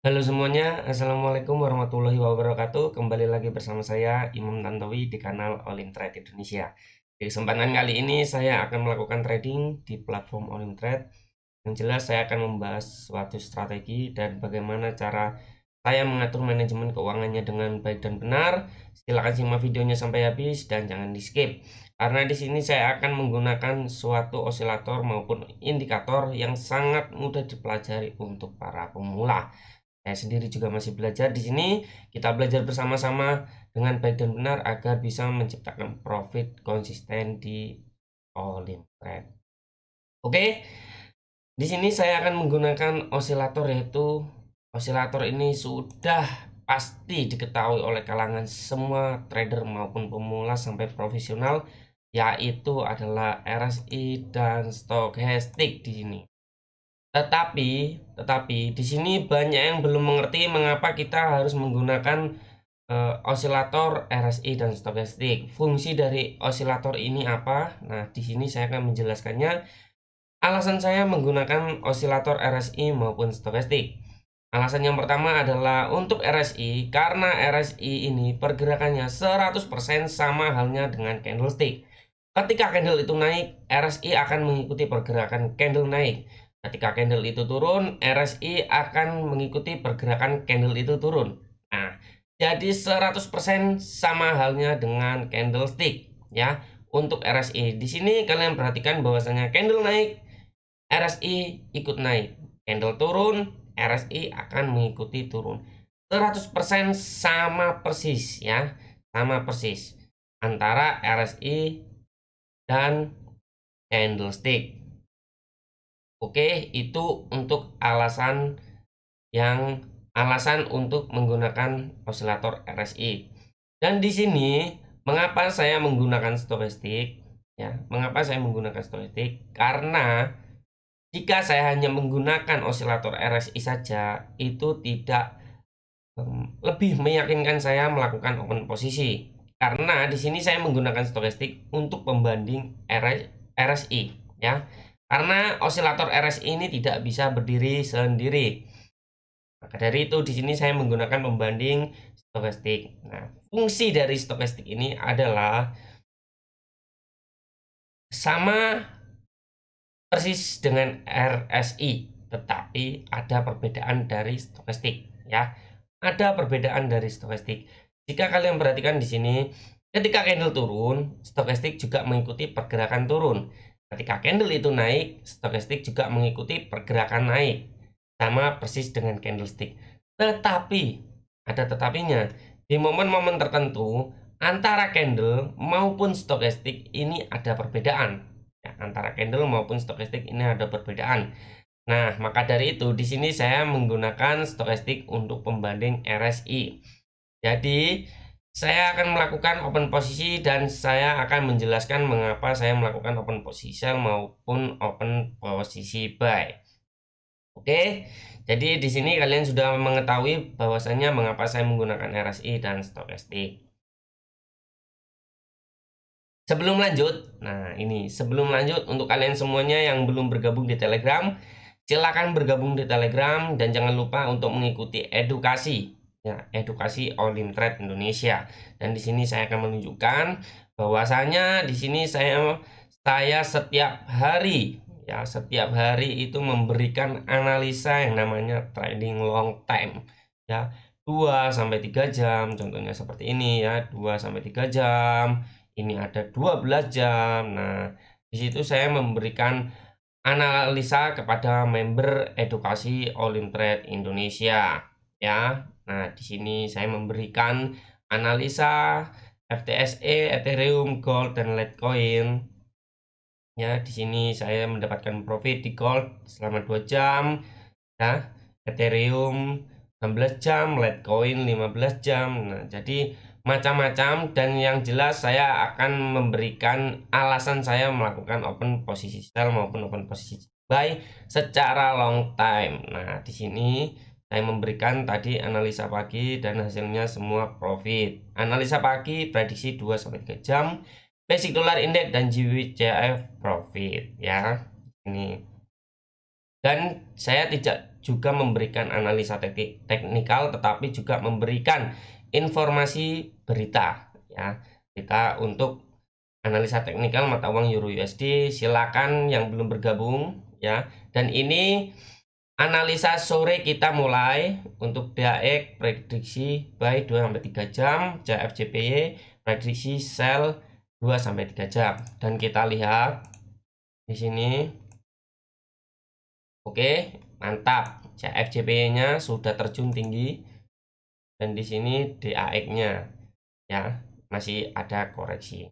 Halo semuanya, Assalamualaikum warahmatullahi wabarakatuh. Kembali lagi bersama saya Imam Tantowi di kanal All In Trade Indonesia. Di kesempatan kali ini saya akan melakukan trading di platform All In Trade. Yang jelas saya akan membahas suatu strategi dan bagaimana cara saya mengatur manajemen keuangannya dengan baik dan benar. Silakan simak videonya sampai habis dan jangan di skip. Karena di sini saya akan menggunakan suatu osilator maupun indikator yang sangat mudah dipelajari untuk para pemula. Saya sendiri juga masih belajar di sini. Kita belajar bersama-sama dengan baik dan benar agar bisa menciptakan profit konsisten di all in trade. Oke, di sini saya akan menggunakan osilator, yaitu osilator ini sudah pasti diketahui oleh kalangan semua trader maupun pemula sampai profesional, yaitu adalah RSI dan stokastik di sini. Tetapi di sini banyak yang belum mengerti mengapa kita harus menggunakan osilator RSI dan stokastik. Fungsi dari osilator ini apa? Nah, di sini saya akan menjelaskannya. Alasan saya menggunakan osilator RSI maupun stokastik. Alasan yang pertama adalah untuk RSI, karena RSI ini pergerakannya 100% sama halnya dengan candlestick. Ketika candle itu naik, RSI akan mengikuti pergerakan candle naik. Ketika candle itu turun, RSI akan mengikuti pergerakan candle itu turun. Nah, jadi 100% sama halnya dengan candlestick ya. Untuk RSI di sini kalian perhatikan bahwasanya candle naik, RSI ikut naik. Candle turun, RSI akan mengikuti turun. 100% sama persis ya. Sama persis antara RSI dan candlestick. Oke, itu untuk alasan untuk menggunakan osilator RSI. Dan di sini mengapa saya menggunakan stokastik? Ya, mengapa saya menggunakan stokastik? Karena jika saya hanya menggunakan osilator RSI saja, itu tidak lebih meyakinkan saya melakukan open posisi. Karena di sini saya menggunakan stokastik untuk pembanding RSI ya. Karena osilator RSI ini tidak bisa berdiri sendiri. Maka dari itu di sini saya menggunakan pembanding stokastik. Nah, fungsi dari stokastik ini adalah sama persis dengan RSI, tetapi ada perbedaan dari stokastik ya. Ada perbedaan dari stokastik. Jika kalian perhatikan di sini, ketika candle turun, stokastik juga mengikuti pergerakan turun. Ketika candle itu naik, stokastik juga mengikuti pergerakan naik. Sama persis dengan candlestick. Tetapi, ada tetapinya. Di momen-momen tertentu, antara candle maupun stokastik ini ada perbedaan. Ya, antara candle maupun stokastik ini ada perbedaan. Nah, maka dari itu di sini saya menggunakan stokastik untuk pembanding RSI. Jadi, saya akan melakukan open posisi dan saya akan menjelaskan mengapa saya melakukan open posisi sell maupun open posisi buy. Oke, jadi di sini kalian sudah mengetahui bahwasannya mengapa saya menggunakan RSI dan stokastik. Sebelum lanjut untuk kalian semuanya yang belum bergabung di Telegram, silakan bergabung di Telegram dan jangan lupa untuk mengikuti edukasi ya, edukasi All In Trade Indonesia. Dan di sini saya akan menunjukkan bahwasanya di sini saya setiap hari itu memberikan analisa yang namanya trading long time ya, 2 sampai 3 jam, contohnya seperti ini ya, 2 sampai 3 jam. Ini ada 12 jam. Nah, di situ saya memberikan analisa kepada member edukasi All In Trade Indonesia ya. Nah, di sini saya memberikan analisa FTSE, Ethereum, Gold dan Litecoin. Ya, di sini saya mendapatkan profit di Gold selama 2 jam ya. Ethereum 16 jam, Litecoin 15 jam. Nah, jadi macam-macam dan yang jelas saya akan memberikan alasan saya melakukan open posisi sell maupun open posisi buy secara long time. Nah, di sini saya memberikan tadi analisa pagi dan hasilnya semua profit. Analisa pagi prediksi 2 sampai 3 jam, basic dollar index dan GWCF profit ya. Ini Dan saya tidak juga memberikan analisa teknikal, tetapi juga memberikan informasi berita ya. Kita untuk analisa teknikal mata uang Euro USD, silakan yang belum bergabung ya. Dan ini analisa sore kita mulai untuk DAX prediksi buy 2-3 jam, CFJPY prediksi sell 2-3 jam. Dan kita lihat di sini. Oke, mantap. CFJPY-nya sudah terjun tinggi dan di sini DAX-nya ya masih ada koreksi.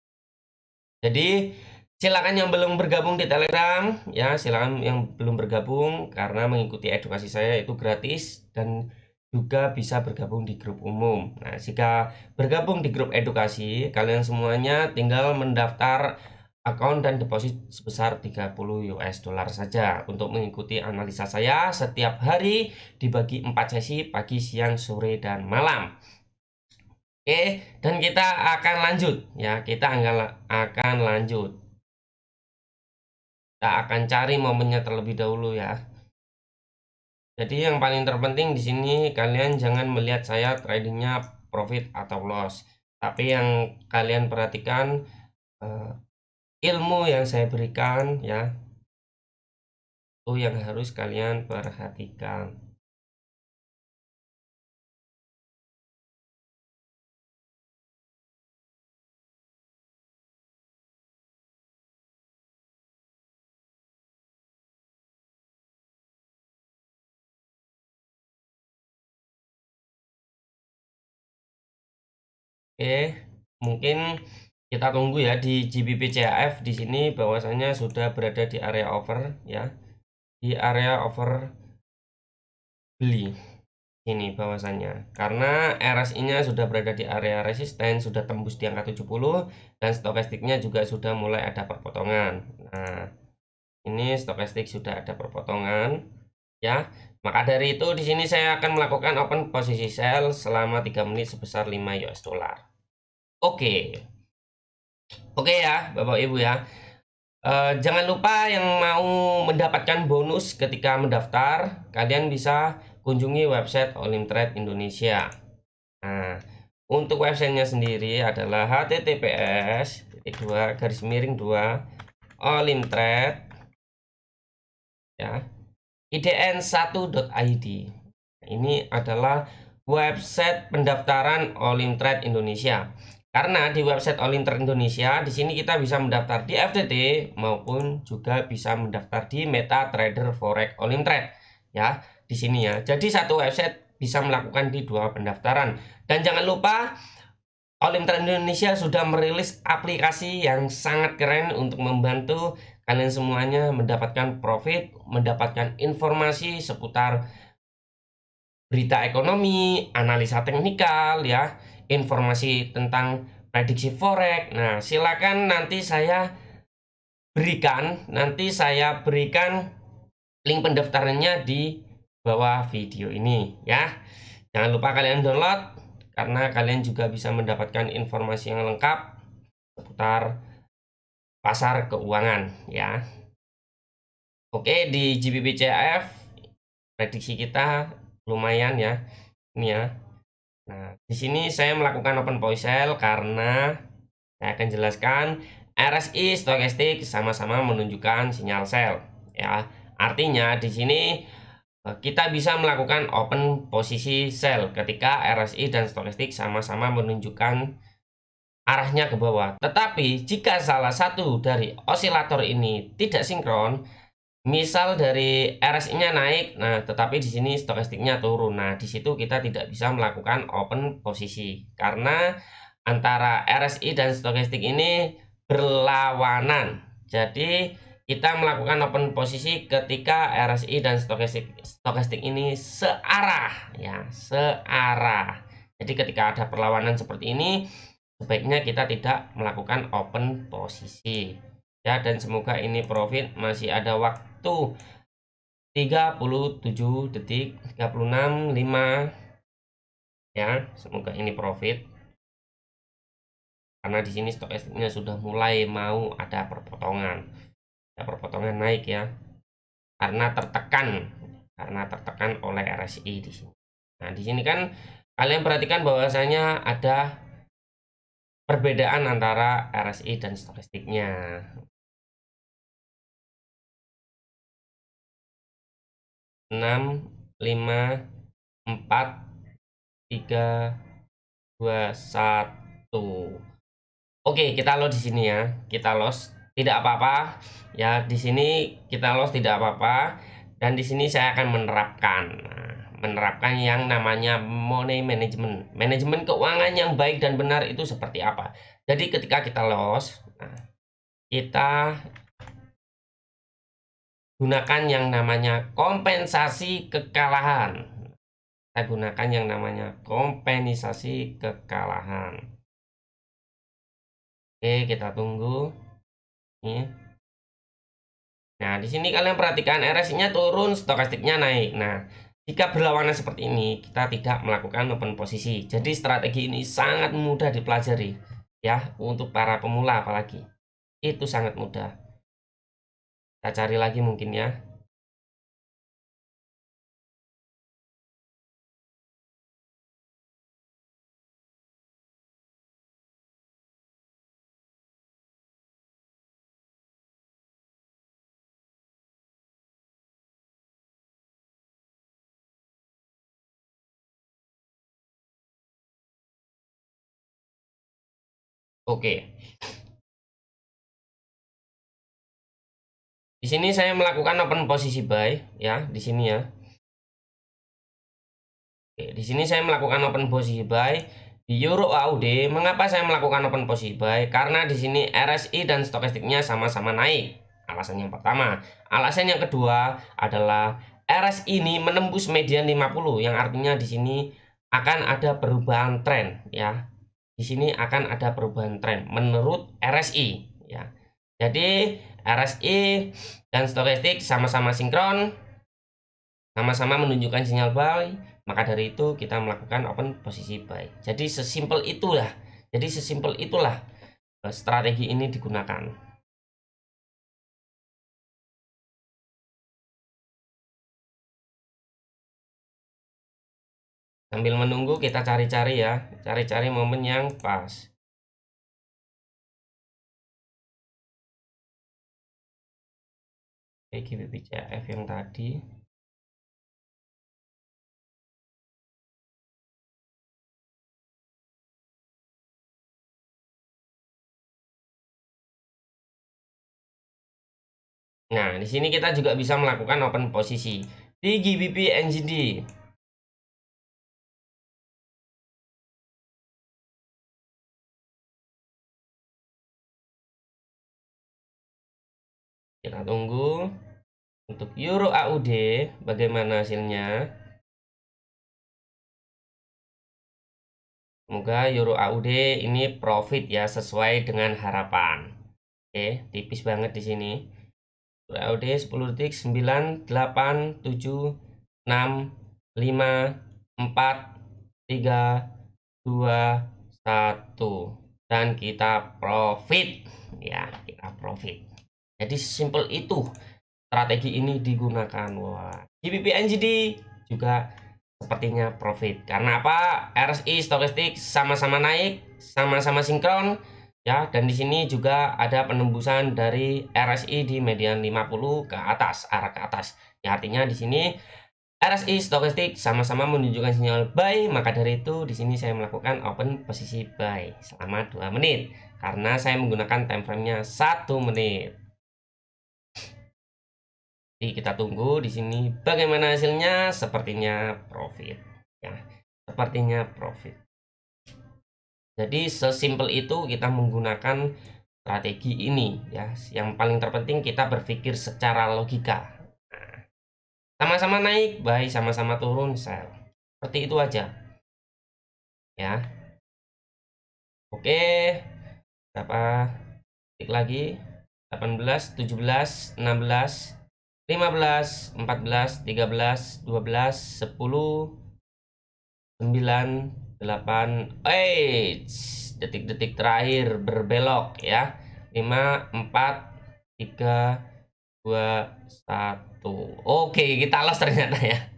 Jadi silakan yang belum bergabung di Telegram ya, silakan yang belum bergabung karena mengikuti edukasi saya itu gratis dan juga bisa bergabung di grup umum. Nah, jika bergabung di grup edukasi, kalian semuanya tinggal mendaftar akun dan deposit sebesar 30 US dollar saja untuk mengikuti analisa saya setiap hari dibagi 4 sesi pagi, siang, sore, dan malam. Oke, dan kita akan lanjut ya, kita akan lanjut. Kita akan cari momennya terlebih dahulu ya. Jadi yang paling terpenting di sini kalian jangan melihat saya tradingnya profit atau loss, tapi yang kalian perhatikan ilmu yang saya berikan ya, itu yang harus kalian perhatikan. Oke, mungkin kita tunggu ya di GBP CHF di sini bahwasanya sudah berada di area over ya, di area over beli ini bahwasannya, karena RSI-nya sudah berada di area resisten, sudah tembus di angka 70 dan stokastiknya juga sudah mulai ada perpotongan. Nah, ini stokastik sudah ada perpotongan ya. Maka dari itu di sini saya akan melakukan open posisi sell selama 3 menit sebesar 5 US dollar. Oke. Oke ya, Bapak Ibu ya. Jangan lupa yang mau mendapatkan bonus ketika mendaftar, kalian bisa kunjungi website Olim Trade Indonesia. Nah, untuk websitenya sendiri adalah https://2 olimtrade ya idn1.id. Ini adalah website pendaftaran Olim Trade Indonesia. Karena di website Olim Trade Indonesia, di sini kita bisa mendaftar di FTT maupun juga bisa mendaftar di MetaTrader Forex Olim Trade ya, di sini ya. Jadi satu website bisa melakukan di 2 pendaftaran. Dan jangan lupa Olim Trade Indonesia sudah merilis aplikasi yang sangat keren untuk membantu kalian semuanya mendapatkan profit, mendapatkan informasi seputar berita ekonomi, analisa teknikal ya, informasi tentang prediksi forex. Nah, silakan nanti saya berikan link pendaftarannya di bawah video ini ya. Jangan lupa kalian download karena kalian juga bisa mendapatkan informasi yang lengkap seputar pasar keuangan ya. Oke, di GBP CHF prediksi kita lumayan ya. Ini ya. Nah, di sini saya melakukan open position sell karena saya akan jelaskan RSI stokastik sama-sama menunjukkan sinyal sell ya. Artinya di sini kita bisa melakukan open posisi sell ketika RSI dan stokastik sama-sama menunjukkan arahnya ke bawah. Tetapi jika salah satu dari osilator ini tidak sinkron, misal dari RSI-nya naik, nah tetapi di sini stokastiknya turun. Nah, di situ kita tidak bisa melakukan open posisi karena antara RSI dan stokastik ini berlawanan. Jadi kita melakukan open posisi ketika RSI dan stokastik ini searah ya, searah. Jadi ketika ada perlawanan seperti ini, sebaiknya kita tidak melakukan open posisi ya. Dan semoga ini profit masih ada waktu 37 detik 36.5 ya, semoga ini profit karena di sini stokastiknya sudah mulai mau ada perpotongan ya, perpotongan naik ya. karena tertekan oleh RSI di sini. Nah, di sini kan kalian perhatikan bahwasanya ada perbedaan antara RSI dan stokastiknya. 6, 5, 4, 3, 2, 1. Oke, kita loss di sini ya. Kita loss, tidak apa-apa. Ya, di sini kita loss tidak apa-apa. Dan di sini saya akan menerapkan yang namanya money management. Manajemen keuangan yang baik dan benar itu seperti apa? Jadi ketika kita loss, kita gunakan yang namanya kompensasi kekalahan. Kita gunakan yang namanya kompensasi kekalahan. Oke, kita tunggu. Ini. Nah, di sini kalian perhatikan RSI-nya turun, stokastiknya naik. Nah, jika berlawanan seperti ini, kita tidak melakukan open posisi. Jadi strategi ini sangat mudah dipelajari ya, untuk para pemula apalagi. Itu sangat mudah. Kita cari lagi mungkin ya. Oke. Di sini saya melakukan open posisi buy ya, di sini ya. Oke, di sini saya melakukan open posisi buy di Euro AUD. Mengapa saya melakukan open posisi buy? Karena di sini RSI dan stokastiknya sama-sama naik. Alasan yang pertama. Alasan yang kedua adalah RSI ini menembus median 50, yang artinya di sini akan ada perubahan tren ya. Di sini akan ada perubahan tren menurut RSI ya. Jadi RSI dan stokastik sama-sama sinkron, sama-sama menunjukkan sinyal buy, maka dari itu kita melakukan open posisi buy. Jadi sesimpel itulah strategi ini digunakan. Sambil menunggu kita cari-cari ya, cari-cari momen yang pas. Oke, GBP/CHF yang tadi. Nah, di sini kita juga bisa melakukan open posisi di GBP NZD. Kita tunggu. Untuk Euro AUD bagaimana hasilnya? Semoga Euro AUD ini profit ya, sesuai dengan harapan. Oke, tipis banget di sini. Euro AUD 10 detik 9, 8, 7, 6, 5, 4, 3, 2, 1. Dan kita profit ya, kita profit. Jadi simple itu strategi ini digunakan. Wah, GBP NZD juga sepertinya profit. Karena apa? RSI stokastik sama-sama naik, sama-sama sinkron ya, dan di sini juga ada penembusan dari RSI di median 50 ke atas, arah ke atas. Ya, artinya di sini RSI stokastik sama-sama menunjukkan sinyal buy, maka dari itu di sini saya melakukan open posisi buy selama 2 menit karena saya menggunakan time frame-nya 1 menit. Jadi kita tunggu di sini bagaimana hasilnya. Sepertinya profit ya, sepertinya profit. Jadi sesimpel itu kita menggunakan strategi ini ya. Yang paling terpenting kita berpikir secara logika. Sama-sama naik buy, sama-sama turun sell. Seperti itu aja ya. Oke, berapa detik lagi? 18, 17, 16, 15, 14, 13, 12, 10, 9, 8, detik-detik terakhir berbelok ya. 5, 4, 3, 2, 1. Tuh, oke, kita loss ternyata ya.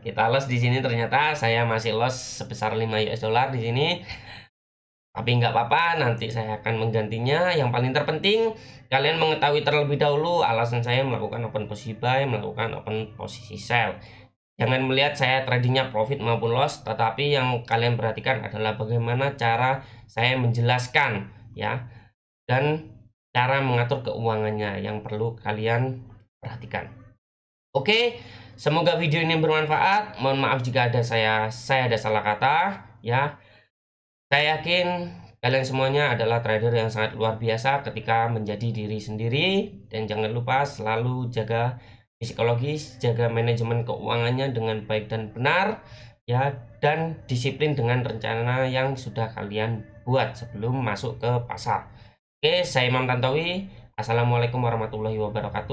Kita loss di sini, ternyata saya masih loss sebesar 5 US dollar di sini. Tapi nggak apa-apa, nanti saya akan menggantinya. Yang paling terpenting, kalian mengetahui terlebih dahulu alasan saya melakukan open posisi buy, melakukan open posisi sell. Jangan melihat saya tradingnya profit maupun loss, tetapi yang kalian perhatikan adalah bagaimana cara saya menjelaskan ya, dan cara mengatur keuangannya yang perlu kalian perhatikan. Oke, semoga video ini bermanfaat. Mohon maaf jika saya ada salah kata ya. Saya yakin kalian semuanya adalah trader yang sangat luar biasa ketika menjadi diri sendiri, dan jangan lupa selalu jaga psikologis, jaga manajemen keuangannya dengan baik dan benar ya, dan disiplin dengan rencana yang sudah kalian buat sebelum masuk ke pasar. Oke, saya Imam Tantowi. Assalamualaikum warahmatullahi wabarakatuh.